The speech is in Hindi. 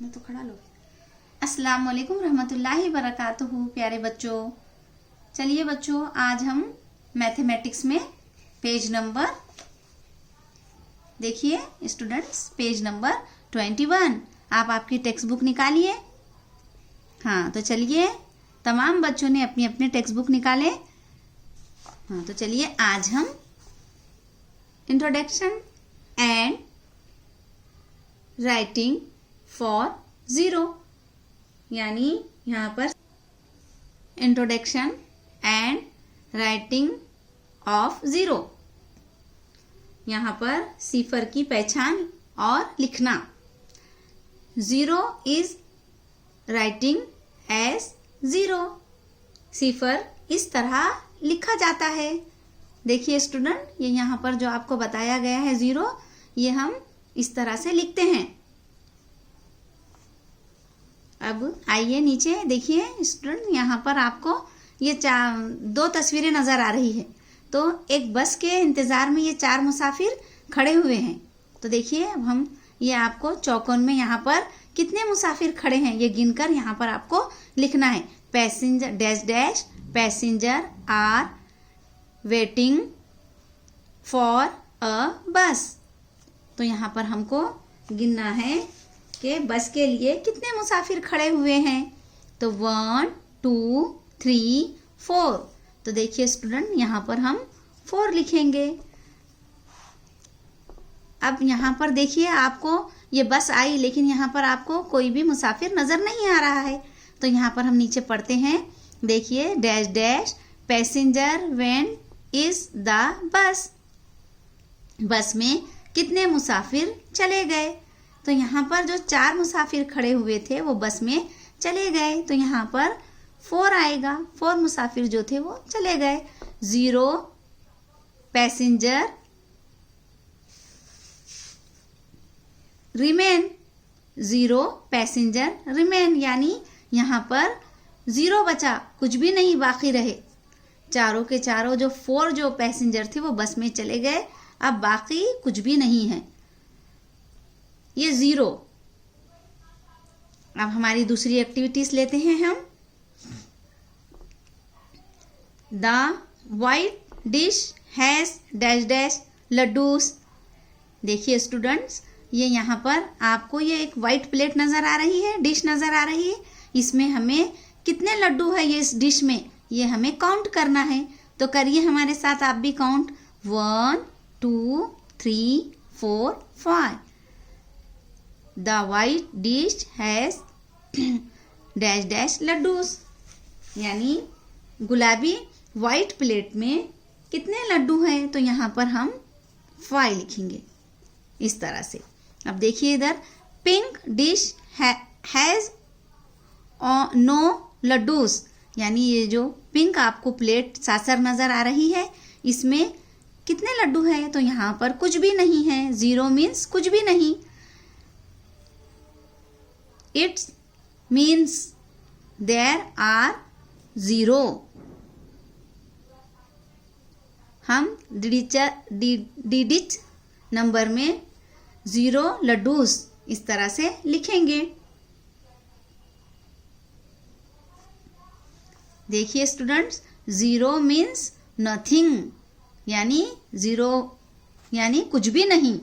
मैं तो खड़ा लो। अस्सलाम वालेकुम रहमतुल्लाहि बरकातुहू। प्यारे बच्चों, चलिए बच्चों, आज हम मैथमेटिक्स में पेज नंबर देखिए स्टूडेंट्स, पेज नंबर 21। आप आपकी टेक्स्ट बुक निकालिए। हाँ, तो चलिए, तमाम बच्चों ने अपनी अपनी टेक्स्ट बुक निकाले। हाँ, तो चलिए आज हम introduction and writing for zero, यानी यहाँ पर introduction and writing of zero, यहाँ पर सिफर की पहचान और लिखना। Zero is writing as zero, सिफर इस तरह लिखा जाता है। देखिए स्टूडेंट, ये यहाँ पर जो आपको बताया गया है ज़ीरो, ये हम इस तरह से लिखते हैं। अब आइए नीचे देखिए स्टूडेंट, यहाँ पर आपको ये दो तस्वीरें नज़र आ रही है। तो एक बस के इंतज़ार में ये 4 मुसाफिर खड़े हुए हैं। तो देखिए, अब हम ये आपको चौकोन में यहाँ पर कितने मुसाफिर खड़े हैं ये गिनकर यहाँ पर आपको लिखना है। Passenger dash dash passenger are waiting for a bus. तो यहाँ पर हमको गिनना है कि बस के लिए कितने मुसाफिर खड़े हुए हैं। तो 1 2 3 4। तो देखिए स्टूडेंट, यहाँ पर हम 4 लिखेंगे। अब यहाँ पर देखिए, आपको ये बस आई, लेकिन यहाँ पर आपको कोई भी मुसाफिर नज़र नहीं आ रहा है। तो यहाँ पर हम नीचे पढ़ते हैं, देखिए dash dash passenger went is the bus. बस में कितने मुसाफिर चले गए। तो यहाँ पर जो 4 मुसाफिर खड़े हुए थे वो बस में चले गए। तो यहाँ पर 4 आएगा, 4 मुसाफिर जो थे वो चले गए। 0 पैसेंजर रिमेन, 0 पैसेंजर रिमेन, यानी यहाँ पर 0 बचा, कुछ भी नहीं बाकी रहे। चारों के चारों जो 4 जो पैसेंजर थे वो बस में चले गए, अब बाकी कुछ भी नहीं है, ये 0। अब हमारी दूसरी एक्टिविटीज लेते हैं हम। The white dish has dash dash laddoos. देखिए स्टूडेंट्स, ये यहाँ पर आपको ये एक वाइट प्लेट नज़र आ रही है, डिश नज़र आ रही है। इसमें हमें कितने लड्डू है ये इस डिश में, ये हमें काउंट करना है। तो करिए हमारे साथ आप भी count. 1 2 3 4 5। The white dish has dash dash laddoos, यानी गुलाबी वाइट प्लेट में कितने लड्डू हैं। तो यहाँ पर हम 5 लिखेंगे इस तरह से। अब देखिए इधर, pink dish has no laddus, यानी ये जो पिंक आपको प्लेट सासर नज़र आ रही है, इसमें कितने लड्डू हैं। तो यहाँ पर कुछ भी नहीं है, 0 मीन्स कुछ भी नहीं। It means there are 0। हम डिजिट नंबर में 0 लड्डूस इस तरह से लिखेंगे। देखिए स्टूडेंट्स, 0 मीन्स नथिंग, यानी 0 यानी कुछ भी नहीं।